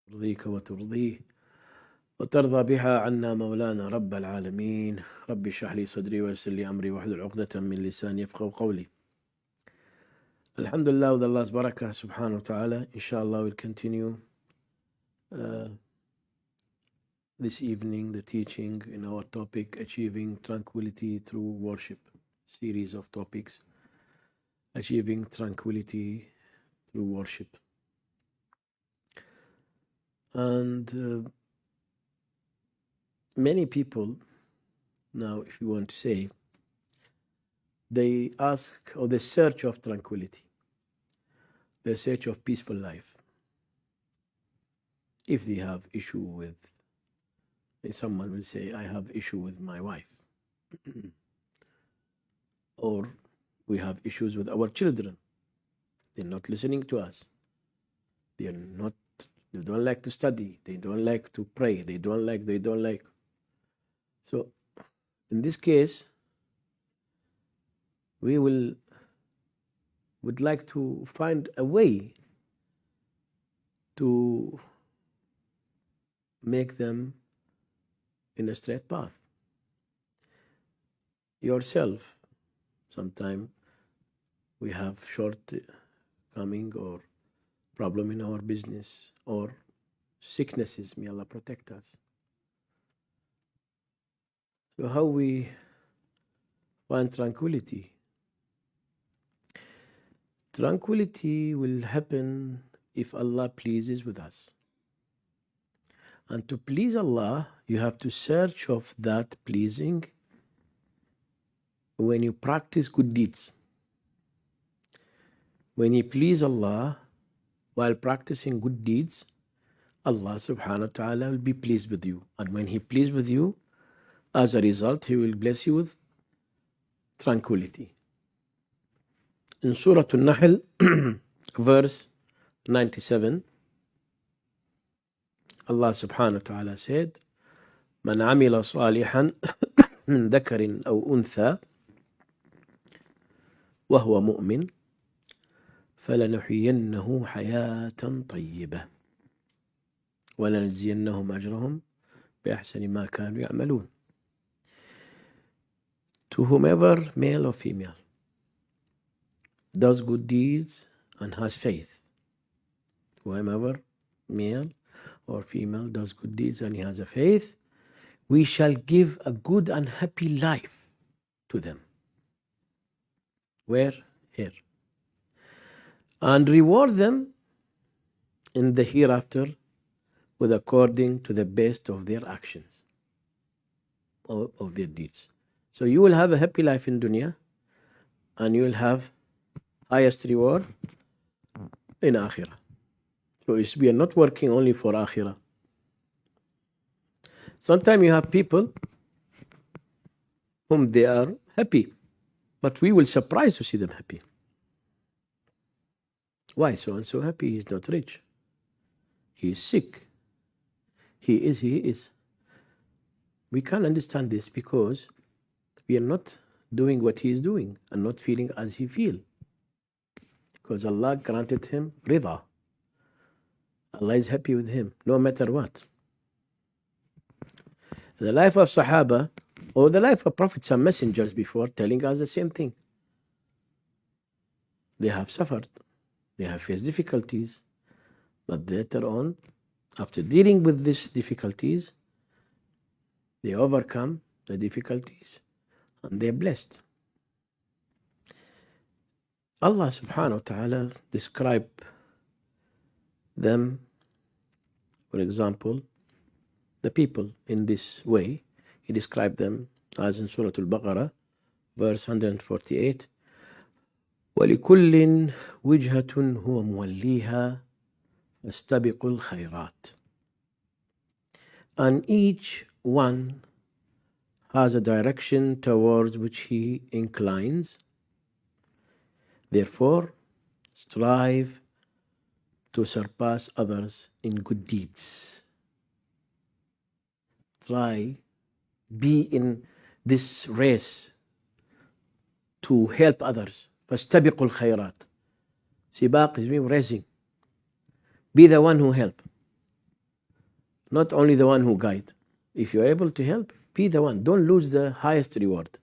ترضيك وترضيه وترضى بها عنا مولانا رب العالمين. رب اشرح لي صدري ويسر لي أمري واحلل عقدة من لساني يفقهوا قولي. Alhamdulillah, with Allah's barakah subhanahu wa ta'ala, inshallah we'll continue this evening the teaching in our topic Achieving Tranquility Through Worship, series of topics, Achieving Tranquility Through Worship. And many people now, if you want to say, they ask or they search of tranquility, they search of peaceful life. If they have issue with, someone will say, I have issue with my wife, or we have issues with our children. They're not listening to us. They don't like to study. They don't like to pray. They don't like. So in this case, we would like to find a way to make them in a straight path. Yourself, sometime we have shortcoming or problem in our business or sicknesses, may Allah protect us. So how we find tranquility? Tranquility will happen if Allah pleases with us. And to please Allah, you have to search of that pleasing when you practice good deeds. When you please Allah while practicing good deeds, Allah subhanahu wa ta'ala will be pleased with you. And when He pleased with you, as a result, He will bless you with tranquility. In Surah Al-Nahl, verse 97, Allah subhanahu wa ta'ala said, من عمل صالحا من ذكر أو أنثى وهو مؤمن فلنحيينه حياة طيبة ولنجزينهم أجرهم بأحسن ما كانوا يعملون. To whomever, male or female, does good deeds and has faith, whomever, male or female, does good deeds and he has a faith, we shall give a good and happy life to them. Where? Here. And reward them in the hereafter with according to the best of their actions, of their deeds. So you will have a happy life in dunya and you will have highest reward in akhirah. So we are not working only for akhirah. Sometimes you have people whom they are happy, but we will surprise to see them happy. Why so and so happy? He is not rich. He is sick. He is. We can't understand this because we are not doing what he is doing and not feeling as he feels. Because Allah granted him rida. Allah is happy with him no matter what. The life of Sahaba or the life of prophets and messengers before telling us the same thing. They have suffered. They have faced difficulties. But later on, after dealing with these difficulties, they overcome the difficulties and they're blessed. Allah subhanahu wa ta'ala described them, for example, the people in this way. He described them as in Surah Al-Baqarah, verse 148, وَلِكُلٍّ وِجْهَةٌ هُوَ مُوَلِّيهَا فَاسْتَبِقُوا الْخَيْرَاتِ. And each one has a direction towards which he inclines. Therefore, strive to surpass others in good deeds. Be in this race to help others. فَاسْتَبِقُوا الْخَيْرَاتِ. Sibaq is mean racing. Be the one who help. not only the one who guide. If you're able to help, be the one. Don't lose the highest reward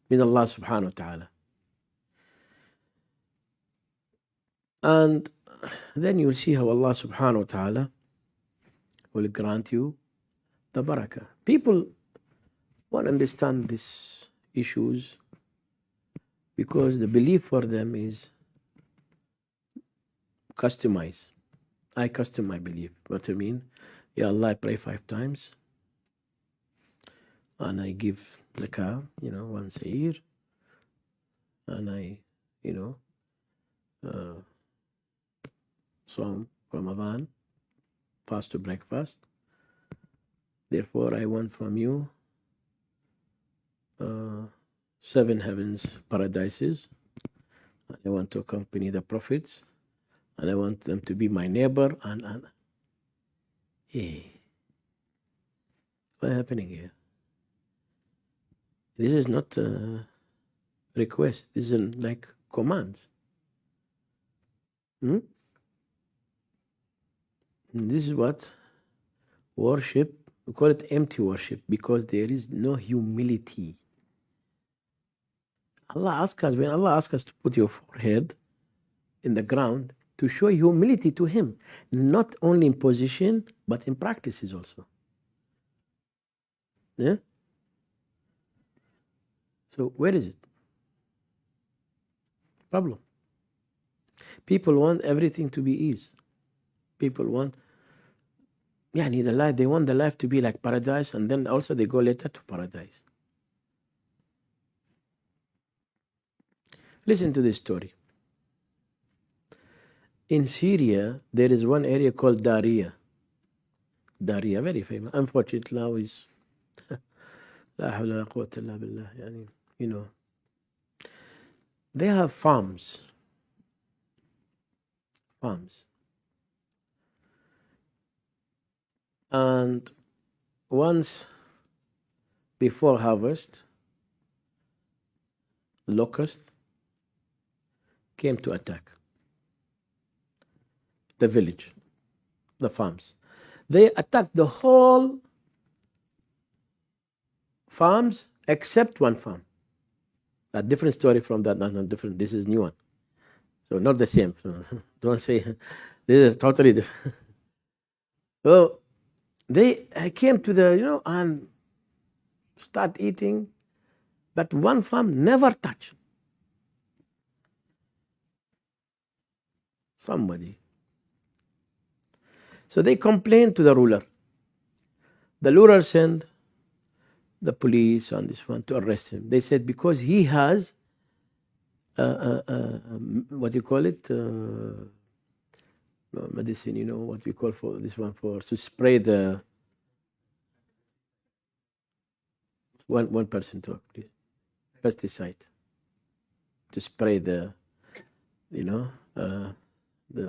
min Allah subhanahu wa ta'ala. And then you'll see how Allah subhanahu wa ta'ala will grant you the barakah. People won't understand these issues because the belief for them is customized. I custom my belief. What I mean, Ya Allah, I pray 5 times and I give zakah, once a year, and I, Psalm Ramadan, fast to breakfast. Therefore, I want from you 7 heavens, paradises. I want to accompany the prophets, and I want them to be my neighbor. And hey, what's happening here? This is not a request. This is like commands. This is what worship, we call it empty worship, because there is no humility. When Allah asks us to put your forehead in the ground, to show humility to Him, not only in position, but in practices also. Yeah? So where is it? Problem. People want everything to be easy. People want the life. They want the life to be like paradise, and then also they go later to paradise. Listen to this story. In Syria, there is one area called Daria. Daria, very famous. Unfortunately, now is La hawla wa la quwwata illa billah. They have farms. And once before harvest, locusts came to attack the village, the farms. They attacked the whole farms except one farm. A different story from that, not different. This is new one. So not the same. So don't say this is totally different. So they came to the, and start eating, but one farm never touched. Somebody. So they complained to the ruler. The ruler sent the police on this one to arrest him. They said because he has what you call it, medicine, what we call for this one, for to spray the one person talk, please. Pesticide to spray the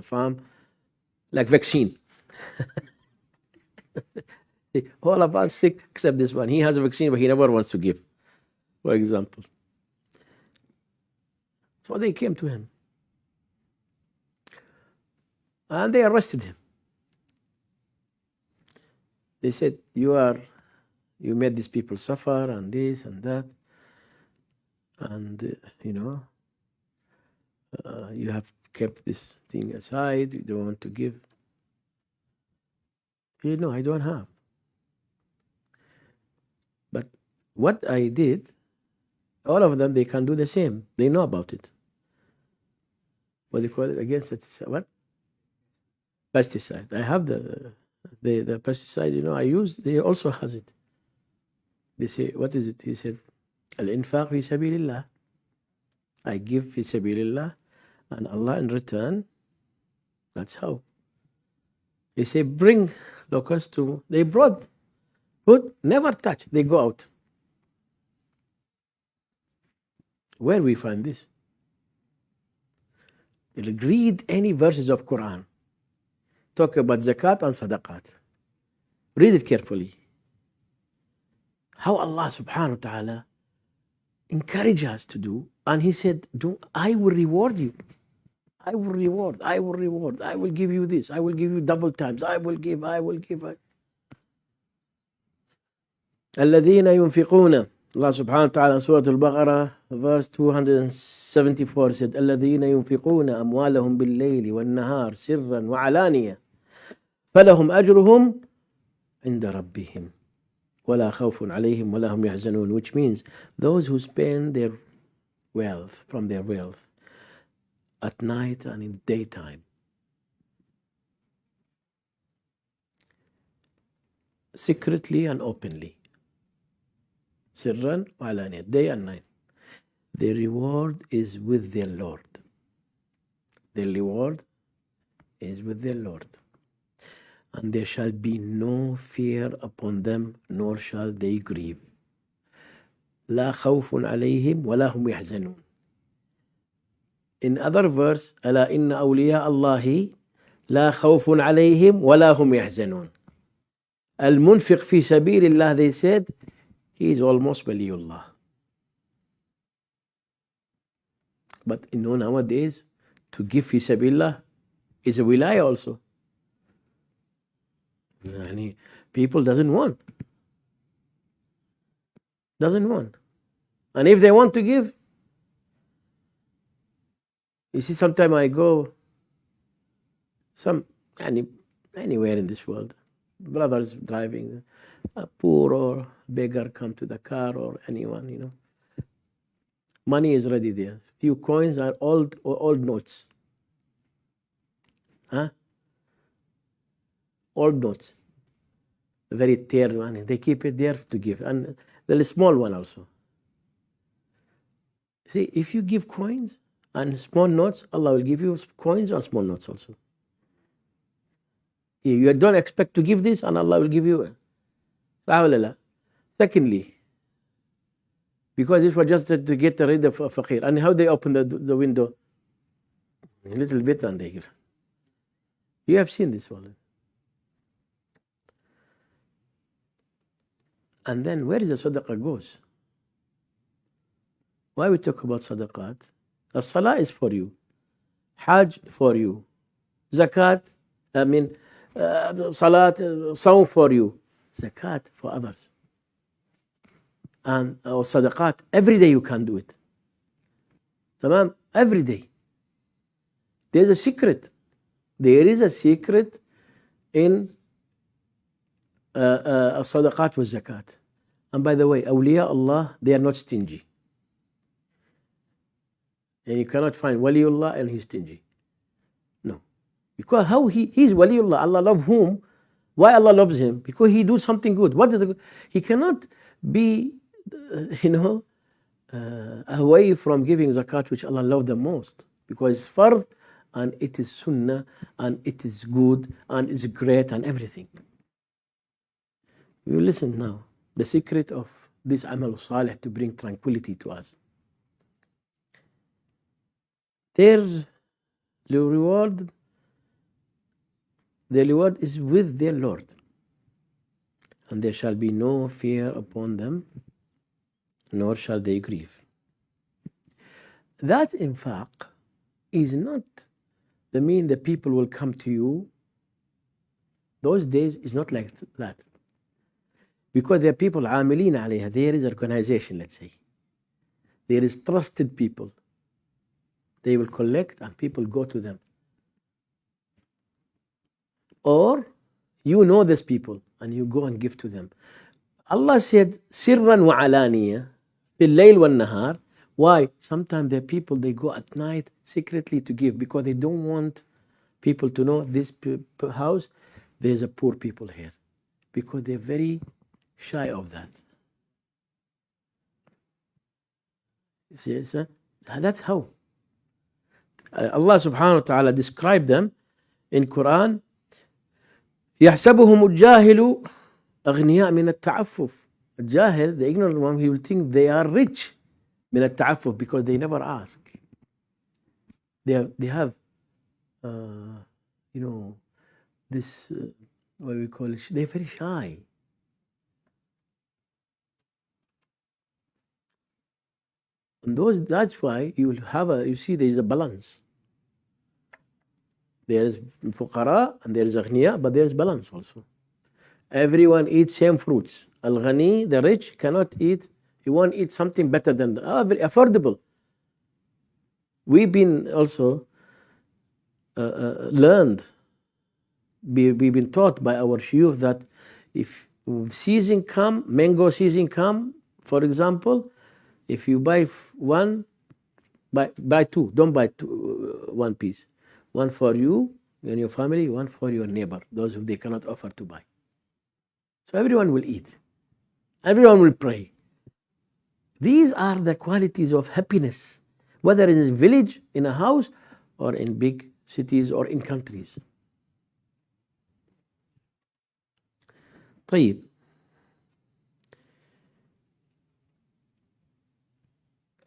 farm, like vaccine. All of us sick except this one. He has a vaccine, but he never wants to give, for example. So they came to him and they arrested him. They said, you made these people suffer and this and that, and you have kept this thing aside, you don't want to give. He said, no, I don't have. But what I did, all of them, they can do the same. They know about it. What do you call it again? What? Pesticide. I have the pesticide, I use, they also has it. They say, what is it? He said, Al-infaq fi sabilillah. I give fi sabilillah, and Allah in return, that's how. They say, bring locusts to, they brought food, never touch, they go out. Where we find this? Read any verses of Quran. Talk about zakat and sadaqat. Read it carefully. How Allah subhanahu wa ta'ala encouraged us to do. And He said, I will reward you. I will reward. I will give you this. I will give you double times. I will give. الذين ينفقون. Allah subhanahu wa ta'ala in Surah Al-Baqarah verse 274 said الذين ينفقون أموالهم بالليل والنهار سرا وعلانية فلهم أجرهم عند ربهم ولا خوف عليهم ولا هم يحزنون, which means those who spend their wealth from their wealth at night and in daytime, secretly and openly, sirran wa alaniyat, day and night, their reward is with their Lord. Their reward is with their Lord. And there shall be no fear upon them, nor shall they grieve. لا خوف عليهم ولا هم يحزنون. In other verse, ألا إن أولياء الله لا خوف عليهم ولا هم يحزنون. المنفق في سبيل الله, they said, he is almost Waliullah. But you know, nowadays, to give fi sabilillah is a wilaya also. People doesn't want. And if they want to give, you see, sometimes I go anywhere in this world, brothers driving, a poor or beggar come to the car or anyone, you know. Money is ready there. Few coins are old notes. Old notes. Very tear money. They keep it there to give. And the small one also. See, if you give coins and small notes, Allah will give you coins and small notes also. You don't expect to give this and Allah will give you. Secondly, because this was just to get rid of a faqir. And how they open the window? A little bit and they give. You have seen this one. And then where is the sadaqah goes? Why we talk about sadaqat? The salah is for you. Hajj for you. Zakat, salat, sawm for you. Zakat for others. And or sadaqat, every day you can do it. Tamam? Every day. There's a secret. There is a secret in sadaqat with zakat. And by the way, awliya Allah, they are not stingy. And you cannot find waliullah and he's stingy. No. Because how he's waliullah, Allah loves whom? Why Allah loves him? Because he do something good. What is the good? He cannot be, away from giving zakat, which Allah loves the most. Because it's fard, and it is sunnah, and it is good, and it's great, and everything. You listen now. The secret of this amal salih to bring tranquility to us. The reward is with their Lord. And there shall be no fear upon them, nor shall they grieve. That infaq is not the mean the people will come to you. Those days is not like that. Because there are people عاملين عليها. There is an organization, let's say. There is trusted people. They will collect and people go to them. Or you know these people and you go and give to them. Allah said, sirran wa alaniya, bil layl wal nahar. Why? Sometimes there are people, they go at night secretly to give because they don't want people to know this house, there's a poor people here. Because they're very shy of that. See, that's how. Allah subhanahu wa ta'ala described them in Quran. يحسبهم الجاهل أغنياء من التعفف. الجاهل, the ignorant one, he will think they are rich من التعفف because they never ask. They have this what we call it. They're very shy. And that's why you see there is a balance. There is fuqara and there is aghniya, but there is balance also. Everyone eats same fruits. Al-Ghani, the rich, cannot eat. He won't eat something better than very affordable. We've been also learned, we've been taught by our shuyukh that if season come, mango season come, for example, if you buy one, buy two. Don't buy two, one piece. One for you and your family, one for your neighbor, those who they cannot afford to buy. So everyone will eat. Everyone will pray. These are the qualities of happiness, whether in a village, in a house, or in big cities or in countries. طيب.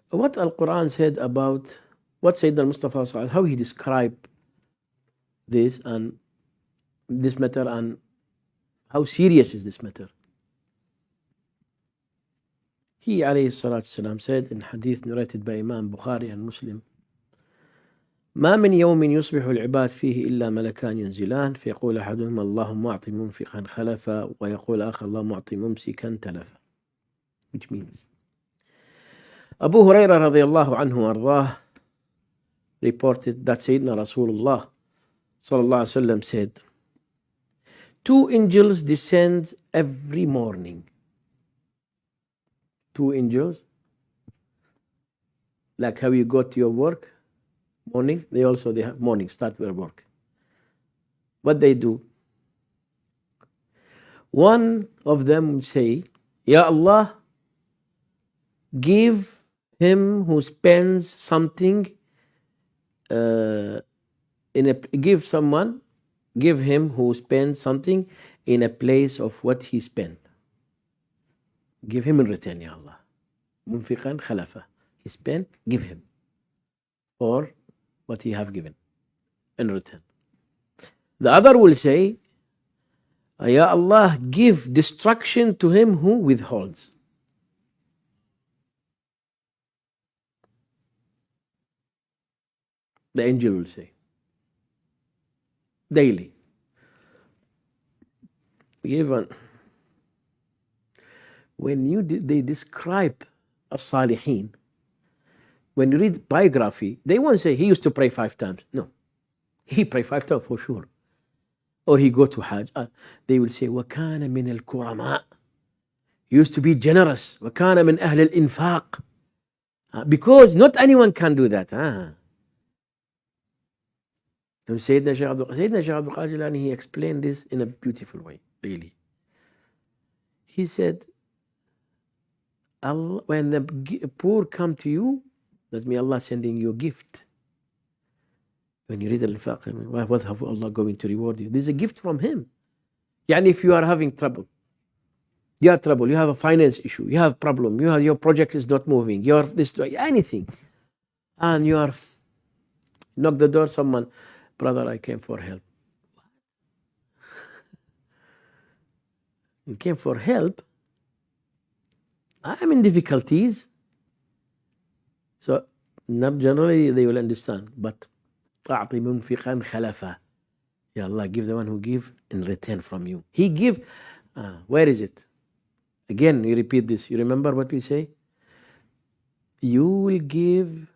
What Al-Quran said about what Sayyidina Mustafa, how he described this and this matter, and how serious is this matter. He alayhi salatu salam said in hadith narrated by Imam Bukhari and Muslim, ما من يوم يصبح العباد فيه إلا ملكان ينزلان فيقول أحدهما اللهم أعط منفقا خلفا ويقول آخر اللهم أعط ممسكا تلفا, which means Abu Hurairah radiallahu anhu ardah reported that Sayyidina Rasulullah sallallahu alaihi wasallam said, two angels descend every morning. Two angels, like how you go to your work morning, they have morning, start their work. What they do? One of them will say, Ya Allah, give him who spends something give him who spends something in a place of what he spent. Give him in return, Ya Allah. Munfiqan khalafa. He spent, give him. Or what he have given in return. The other will say, Ya Allah, give destruction to him who withholds. The angel will say, daily. Even when they describe as-salihin, when you read biography, they won't say he used to pray 5 times. No, he prayed 5 times for sure. Or he go to Hajj. They will say, وَكَانَ مِنَ الْكُرَمَاء. He used to be generous. وَكَانَ مِنْ أَهْلِ الْإِنفاق. Because not anyone can do that. And Sayyidina Shaykh Abdul Qadir, he explained this in a beautiful way, really. He said, Allah, when the poor come to you, that may Allah sending you a gift. When you read Al-Infaq, what have Allah going to reward you? This is a gift from Him. Yani if you are having trouble, you have trouble, you have a finance issue, you have problem, your project is not moving, you're this, anything, and you are knock the door, someone, brother, I came for help. You came for help? I'm in difficulties. So not generally they will understand, but أعطِ منفقا خلفا. Ya Allah, give the one who give in return from you. He give. Where is it? Again, you repeat this. You remember what we say? You will give,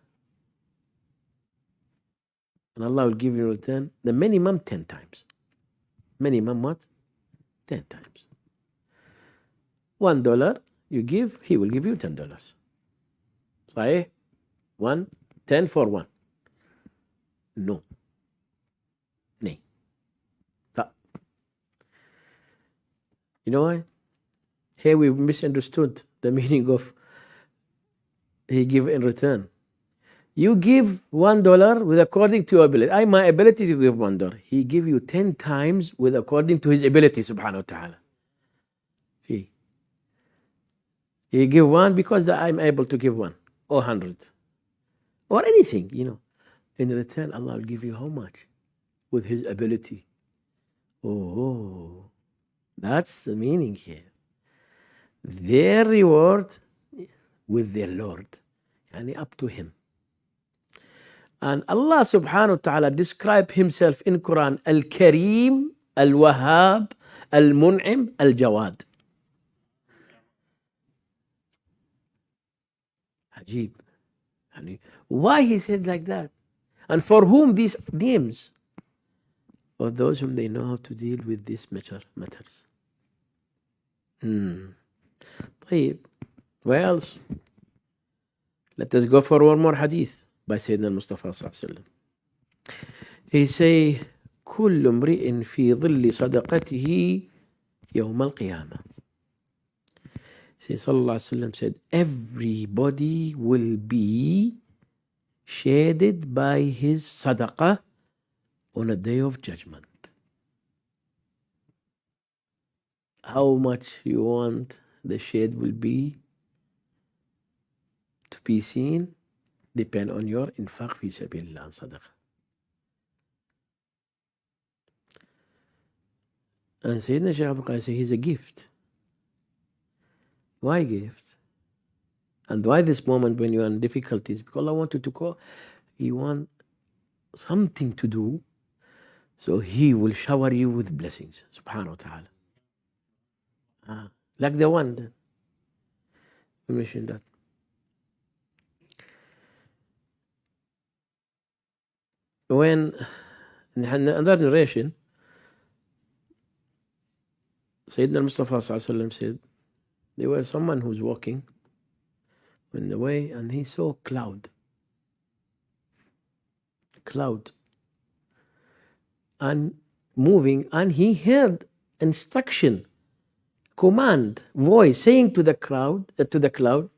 and Allah will give you in return the minimum 10 times. Minimum what? 10 times. $1 you give, He will give you $10. Sahih? 10 for 1. No. Nay. You know why? Here we misunderstood the meaning of He give in return. You give $1 with according to your ability. My ability to give $1. He give you 10 times with according to His ability, subhanahu wa ta'ala. See? He give 1 because I'm able to give 1 or 100 or anything, In return, Allah will give you how much? With His ability. Oh, that's the meaning here. Their reward with their Lord, and up to Him. And Allah subhanahu wa ta'ala described Himself in Quran, Al-Kareem, Al-Wahhab, Al-Mun'im Al-Jawad. Ajib. Why he said like that? And for whom these names? For those whom they know how to deal with these matters. طيب. Where else? Let us go for one more hadith by Sayyidina Mustafa sallallahu alaihi wasallam. He say, كل امرئ في ظل صدقته يوم القيامة. Say sallallahu alaihi wasallam said, everybody will be shaded by his sadaqah on a day of judgment. How much you want the shade will be to be seen depend on your infaq fi sabilillah and sadaqah. And Sayyidina Shaykh Abdul Qadir said he's a gift. Why gift? And why this moment when you're in difficulties? Because Allah wanted to call, He want something to do, so He will shower you with blessings, subhanahu wa ta'ala. Like the one that we mentioned that. When in another narration, Sayyidina Mustafa sallallahu alaihi wasallam said, there was someone who's walking in the way and he saw cloud, and moving, and he heard instruction, command, voice saying to the cloud,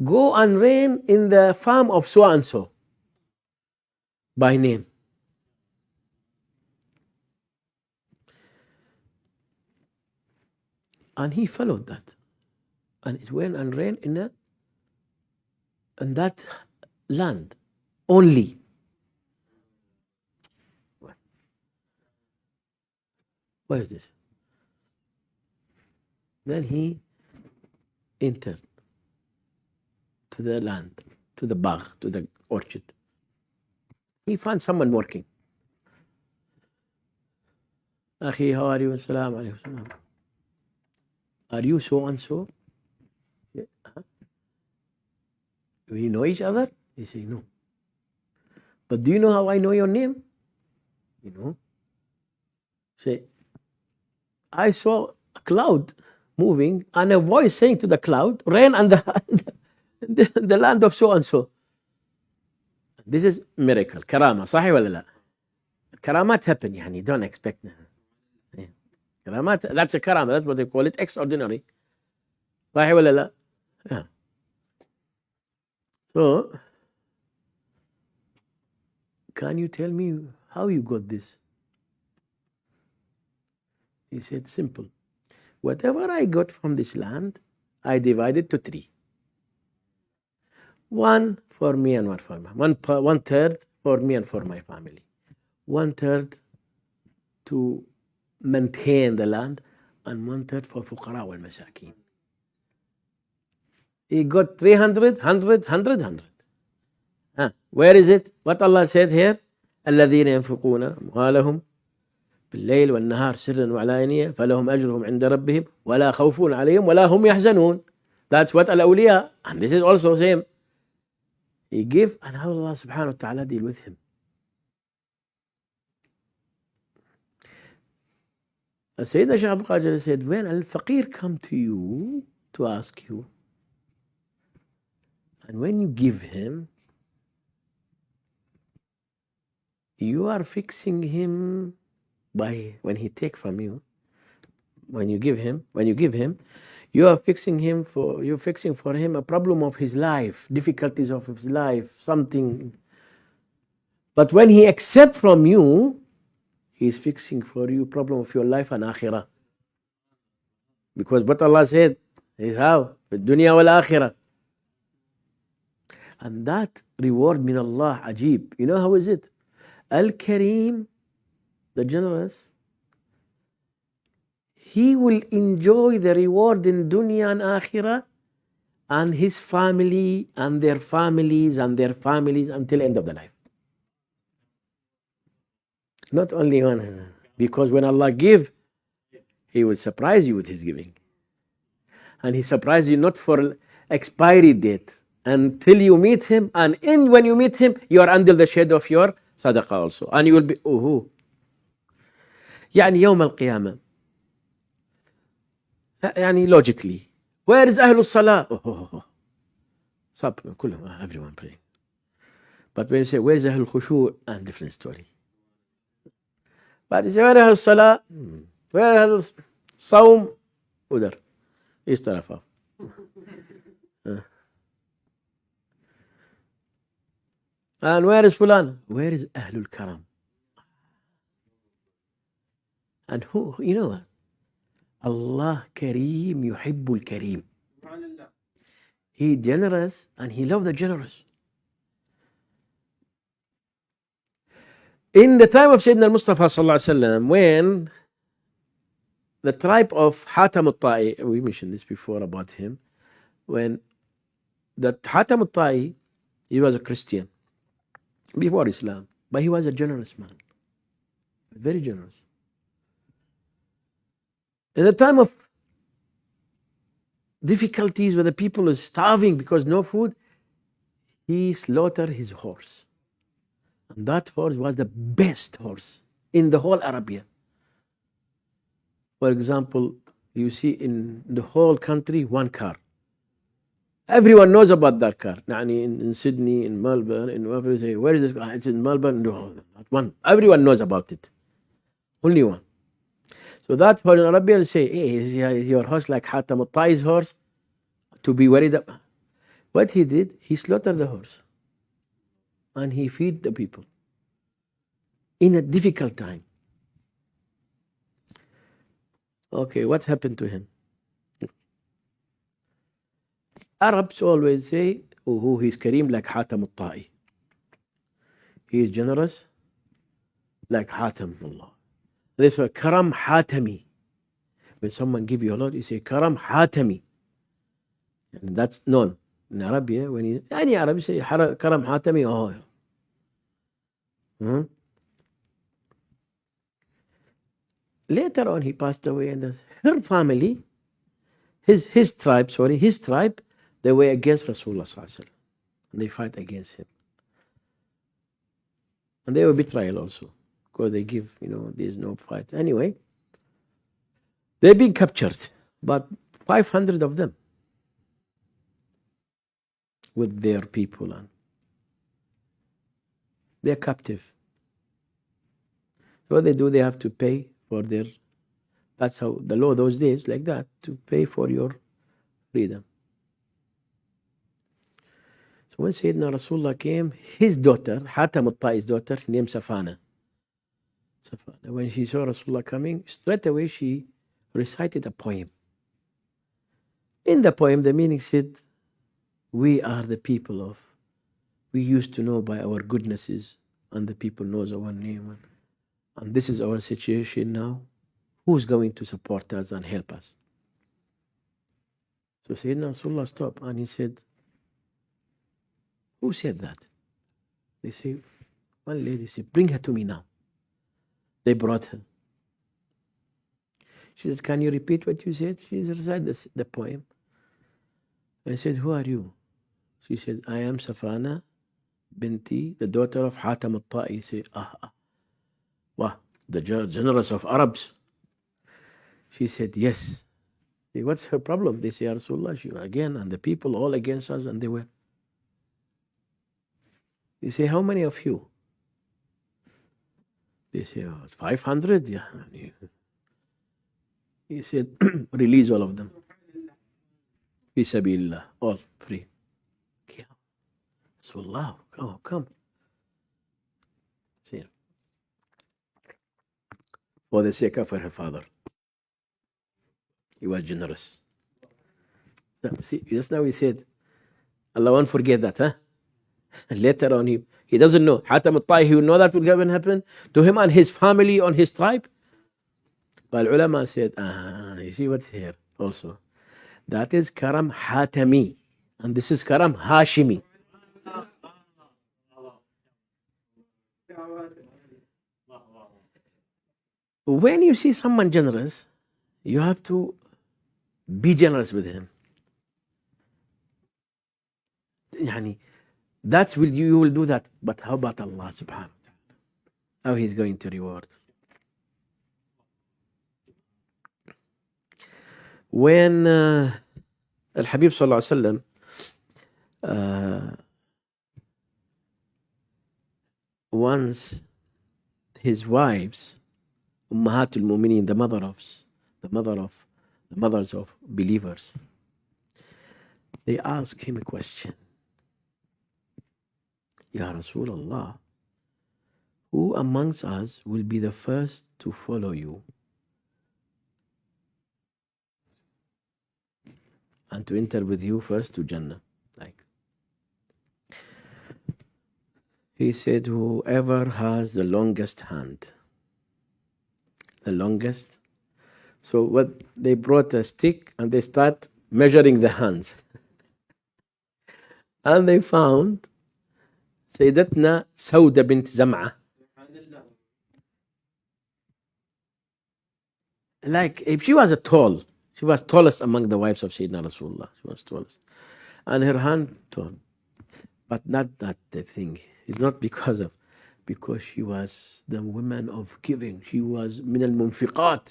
go and rain in the farm of so and so by name. And he followed that, and it went and rained in that land only. What is this? Then he entered to the land, to the bagh, to the orchard. He found someone working. Akhi, how are you? Assalamu alaikum. Are you so and so? We know each other? He said, no. But do you know how I know your name? You know. Say, I saw a cloud moving and a voice saying to the cloud, rain on the land of so and so. This is miracle, karama, صحيح ولا لا? Karamat happen, يعني don't expect. Karamat, that's a karama, that's what they call it, extraordinary. صحيح ولا لا? Yeah. So, can you tell me how you got this? He said, simple. Whatever I got from this land, I divided to 3. 1 for me and 1 for my, 1/3 for me and for my family. 1/3 to maintain the land, and 1/3 for fuqara wal masakin. He got 300, 100, 100, 100. Where is it? What Allah said here? الذين ينفقون أموالهم بالليل والنهار سرا وعلانية فلهم أجرهم عند ربهم ولا خوف عليهم ولا هم يحزنون. That's what al-awliya, and this is also same. He give, and how Allah subhanahu wa ta'ala deal with him. Sayyidina Shaykh Abdul Qadir said, when al-faqir come to you to ask you, and when you give him, you are fixing him by, when he take from you, when you give him, you are fixing him for, you're fixing for him a problem of his life, difficulties of his life, something. But when he accept from you, he's fixing for you problem of your life and akhirah. Because what Allah said is how? Dunya wal akhirah. And that reward min Allah, ajib. You know how is it? Al-Kareem, the generous, he will enjoy the reward in dunya and akhirah, and his family and their families and their families until end of the life. Not only one, because when Allah give, He will surprise you with his giving. And he surprises you not for expiry date until you meet him. And when you meet him, you are under the shade of your sadaqah also. And you will be, oh, يعني يوم القيامة يعني logically, where is أهل الصلاة? كلهم, everyone praying. But when you say, where is أهل الخشوع? A different story. But you say, where أهل الصلاة? Where أهل الصوم? ودر إيش طرفه. And where is فلان? Where is أهل الكرم? And who, you know what? Allah Kareem yuhibbul Kareem. He generous and he loves the generous. In the time of Sayyidina al-Mustafa sallallahu alaihi wasallam, when the tribe of Hatam al-Ta'i, we mentioned this before about him, when that Hatam al-Ta'i, he was a Christian before Islam, but he was a generous man, very generous. In the time of difficulties where the people are starving because no food, he slaughtered his horse. And that horse was the best horse in the whole Arabia. For example, you see in the whole country one car. Everyone knows about that car. In Sydney, in Melbourne, in wherever say, where is this car? It's in Melbourne. No, that one. Everyone knows about it. Only one. So that for in Arabia, say, hey, is your horse like Hatam al-Ta'i's horse? To be worried about. What he did, he slaughtered the horse. And he feed the people. In a difficult time. Okay, what happened to him? Arabs always say, oh, he's Kareem like Hatam al-Ta'i. He is generous like Hatam Allah. This is Karam Hatami. When someone give you a lot, you say Karam Hatami. And that's known. In Arabia, when any Arab say Karam Hatami, oh. Later on, he passed away, and her family, his tribe, they were against Rasulullah sallallahu alaihi wasallam. They fight against him. And they were betrayal also. Because they give, there's no fight. Anyway, they've been captured. But 500 of them with their people. And they're captive. So what they do, they have to pay for their, that's how the law those days, like that, to pay for your freedom. So when Sayyidina Rasulullah came, his daughter, Hatam al-Ta'i's daughter, named Safana. When she saw Rasulullah coming, straight away she recited a poem. In the poem, the meaning said, we are the people of, we used to know by our goodnesses, and the people knows our name. And this is our situation now. Who's going to support us and help us? So Sayyidina Rasulullah stopped and he said, who said that? They say, one lady said, bring her to me now. They brought her. She said, can you repeat what you said? She recited the poem. I said, who are you? She said, I am Safana Binti, the daughter of Hatam al-Ta'i. Say, wow, the generous of Arabs. She said, yes. Say, what's her problem? They say, Ya Rasulullah, she again, and the people all against us, and they were. They say, how many of you? They say, 500? Yeah. He said, release all of them. Fi sabilillah, all free. Rasulullah, come. See, for the sake of her father. He was generous. See, just now he said, Allah won't forget that, huh? Later on, he doesn't know. Hatam al-Ta'i, he will know that will happen to him and his family on his tribe. But ulama said, you see what's here also. That is Karam Hatami. And this is Karam Hashimi. When you see someone generous, You have to be generous with him. Yani, that's will you will do that. But how about Allah subhanahu wa ta'ala? How He's going to reward? When Al-Habib sallallahu alaihi wasallam once his wives, Ummahatul Mu'mineen, the mothers of believers, they asked him a question. Ya Rasulullah, who amongst us will be the first to follow you and to enter with you first to Jannah? Like, he said, whoever has the longest hand. The longest. So what they brought a stick and they start measuring the hands. And they found Sayyidatna Sauda bint Zam'a. Like, if she was she was tallest among the wives of Sayyidina Rasulullah. She was tallest. And her hand tall. But not that the thing. It's not because she was the woman of giving. She was min al-munfiqat.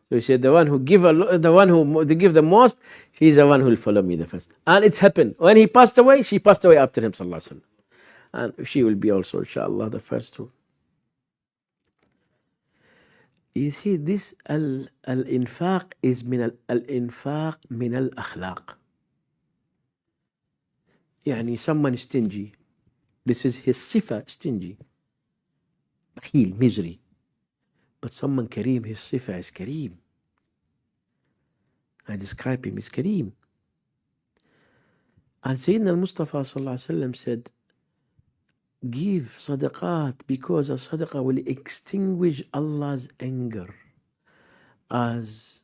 So he said, the one who give the most, he's the one who will follow me the first. And it's happened. When he passed away, she passed away after him, sallallahu alaihi wasallam. And she will be also, inshallah, the first one. You see, this al-infaq is min al-infaq min al-akhlaq. Yani someone stingy. This is his sifa, stingy. Bakhil, misery. But someone kareem, his sifa is kareem. I describe him as kareem. And Sayyidina al-Mustafa sallallahu alaihi wasallam said, give sadaqat because a sadaqah will extinguish Allah's anger as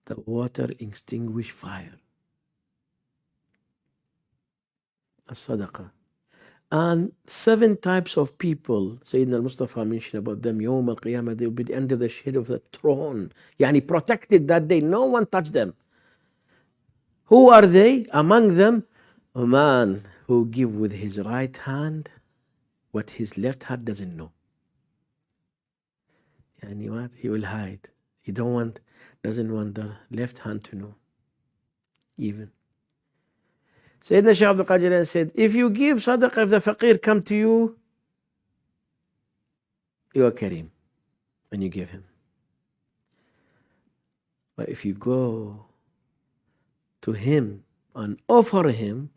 the water extinguish fire. A sadaqah. And 7 types of people, Sayyidina al-Mustafa mentioned about them, Yawm al-Qiyamah, they will be under the shade of the throne. Yani protected that day, no one touched them. Who are they? Among them, a man who give with his right hand what his left hand doesn't know. Yani what? He will hide. He doesn't want the left hand to know. Even. Sayyidina Shaykh Abdul Qadir said, if you give sadaqah, if the faqir come to you, you are kareem when you give him. But if you go to him and offer him,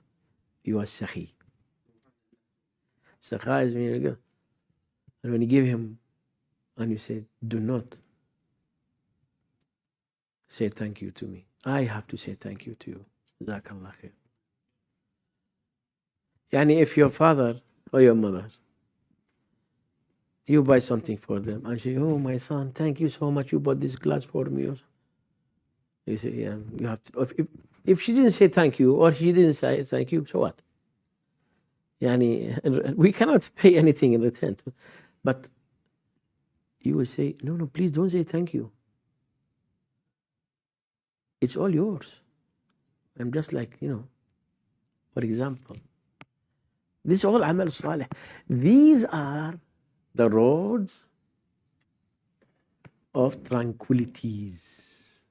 you are sakhi. Sakha is when you go. And when you give him and you say, do not say thank you to me. I have to say thank you to you. Jazakallah khair. Yani if your father or your mother, you buy something for them and say, oh my son, thank you so much, you bought this glass for me. You say, yeah, you have to. If she didn't say thank you or she didn't say thank you, so what? Yani, we cannot pay anything in return. But you will say, no, please don't say thank you. It's all yours. I'm just like, for example, this is all amal salih. These are the roads of tranquilities.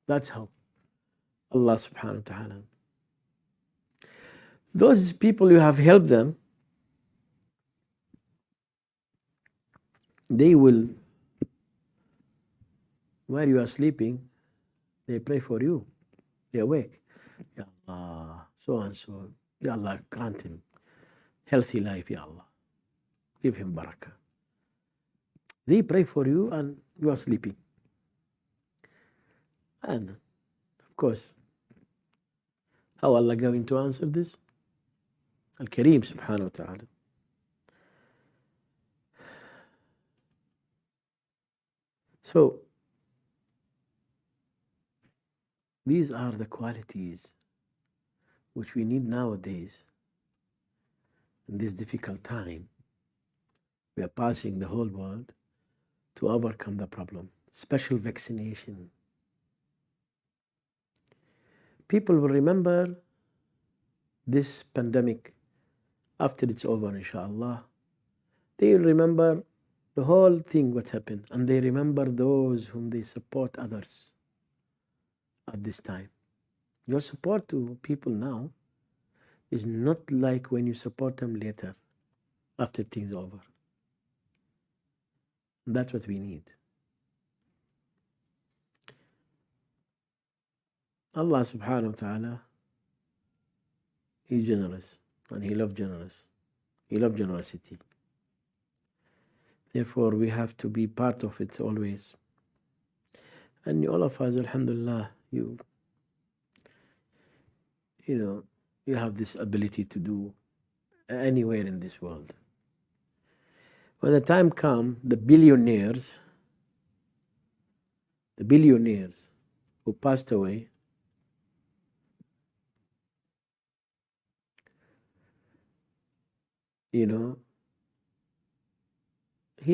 That's how Allah subhanahu wa ta'ala. Those people you have helped them, they will, while you are sleeping, they pray for you. They awake. Ya Allah, so and so. Ya Allah, grant him healthy life, Ya Allah. Give him barakah. They pray for you and you are sleeping. And of course, how Allah going to answer this? Al-Kareem subhanahu wa ta'ala. So, these are the qualities which we need nowadays in this difficult time. We are passing the whole world. to overcome the problem. Special vaccination. People will remember this pandemic after it's over, inshallah. They will remember the whole thing, what happened, and they remember those whom they support others at this time. Your support to people now is not like when you support them later, after things are over. That's what we need. Allah subhanahu wa ta'ala, He's generous, and He loves generous. He loves generosity. Therefore, we have to be part of it always. And all of us, alhamdulillah, you have this ability to do anywhere in this world. When the time comes, the billionaires who passed away, he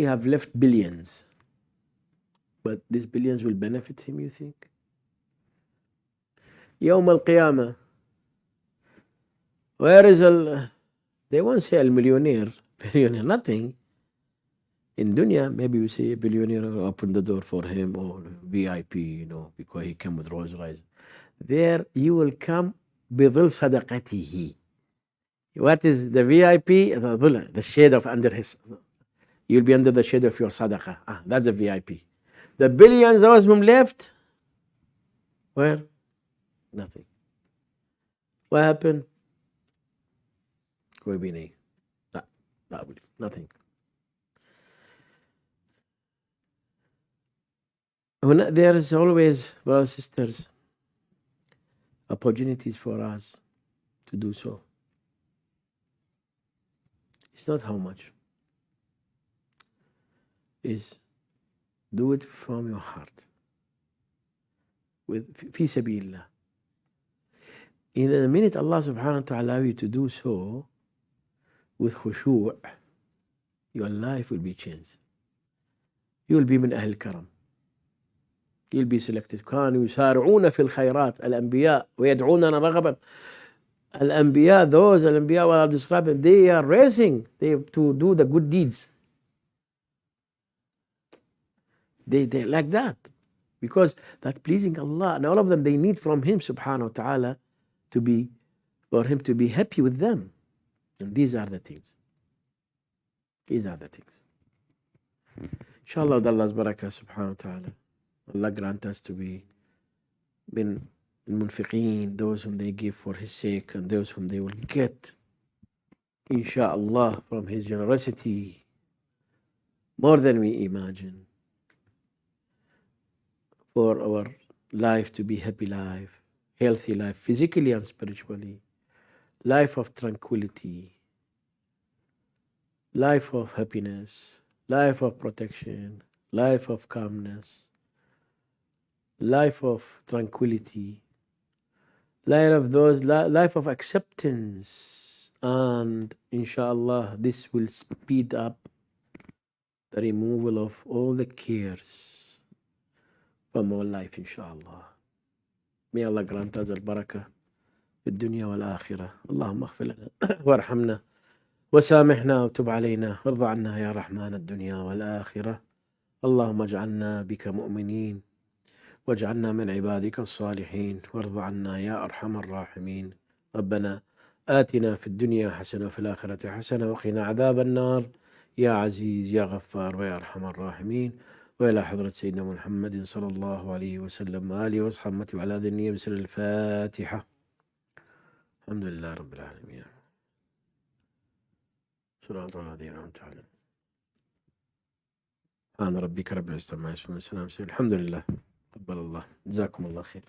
have left billions. But these billions will benefit him, you think? Yawm al-Qiyamah. Where is they won't say al-millionaire, billionaire, nothing. In dunya, maybe you say a billionaire open the door for him, or VIP, because he came with Rolls Royce. There you will come بظل صدقته. What is the VIP? The shade of under his. You'll be under the shade of your sadaqah. That's a VIP. The billions, those whom left, where? Nothing. What happened? Nothing. There is always, brothers and sisters, opportunities for us to do so. It's not how much. It's do it from your heart. With fi sabilillah. In a minute, Allah subhanahu wa ta'ala allow you to do so with khushu', your life will be changed. You will be min ahl karam. You'll be selected. كانوا يسارعون في الخيرات الأنبياء ويدعوننا رغبا. Al-Anbiya, those Al-Anbiya what I'm describing, they are racing to do the good deeds. They like that. Because that pleasing Allah, and all of them, they need from Him subhanahu wa ta'ala for Him to be happy with them. And these are the things. Inshallah, with Allah's barakah subhanahu wa ta'ala, Allah grant us to be min al-munfiqeen, those whom they give for His sake, and those whom they will get, inshallah, from His generosity, more than we imagine, for our life to be happy life, healthy life, physically and spiritually, life of tranquility, life of happiness, life of protection, life of calmness, life of tranquility, life of acceptance, and inshallah this will speed up the removal of all the cares from our life, inshallah. May Allah grant us al-barakah في الدنيا والآخرة. اللهم اغفر لنا وارحمنا وسامحنا وتب علينا وارض عنا يا رحمن الدنيا والآخرة. اللهم اجعلنا بك مؤمنين واجعلنا من عبادك الصالحين وارض عنا يا أرحم الراحمين. ربنا آتنا في الدنيا حسنة وفي الآخرة حسنة وقنا عذاب النار يا عزيز يا غفار ويا أرحم الراحمين. وإلى حضرة سيدنا محمد صلى الله عليه وسلم وآله وصحبه وعلى ذي النية بسر الفاتحة. الحمد لله رب العالمين. صراط الذين أنعمت عليهم. سبحان ربك رب العزة عما يصفون. الحمد لله. قبل الله. جزاكم الله خير.